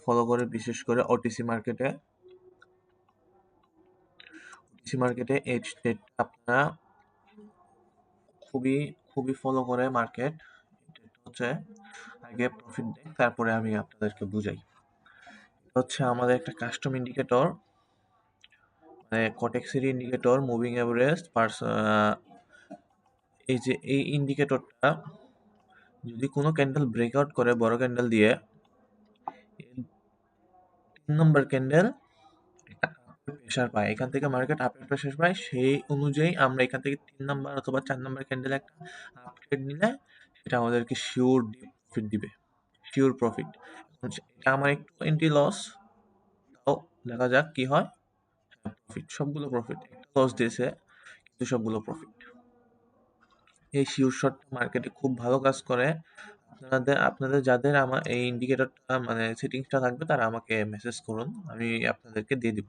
Follow করে, বিশেষ করে ওটিসি মার্কেটে। ওটিসি মার্কেটে এই ট্রেডটা আপনারা খুবই খুবই ফলো করে মার্কেট। এটা হচ্ছে আগে প্রফিট দেয়, তারপরে আমি আপনাদেরকে বুঝাই। হচ্ছে আমাদের একটা কাস্টম ইন্ডিকেটর, মানে কটেক্সের ইন্ডিকেটর, মুভিং এভারেজ এই যে এই ইন্ডিকেটরটা যদি কোনো ক্যান্ডেল ব্রেকআউট করে বড় ক্যান্ডেল দিয়ে, 3 নম্বর ক্যান্ডেল প্রেশার পায়, এখান থেকে মার্কেট আপের প্রেশার পায়, সেই অনুযায়ী আমরা এখান থেকে 3 নম্বর অথবা 4 নম্বর ক্যান্ডেল একটা আপট্রেড নিলে সেটা আমাদেরকে শিওর প্রফিট দিবে, শিওর প্রফিট। এটা আমার একটু এন্ট্রি লস, তাও দেখা যাক কি হয়। প্রফিট, সবগুলো প্রফিট, একটা লস দিয়েছে কিন্তু সবগুলো প্রফিট। এই শিওর শট মার্কেটে খুব ভালো কাজ করে। আপনাদের যাদের আমার এই ইন্ডিকেটরটা মানে সেটিংসটা থাকবে তারা আমাকে মেসেজ করুন, আমি আপনাদেরকে দিয়ে দিব।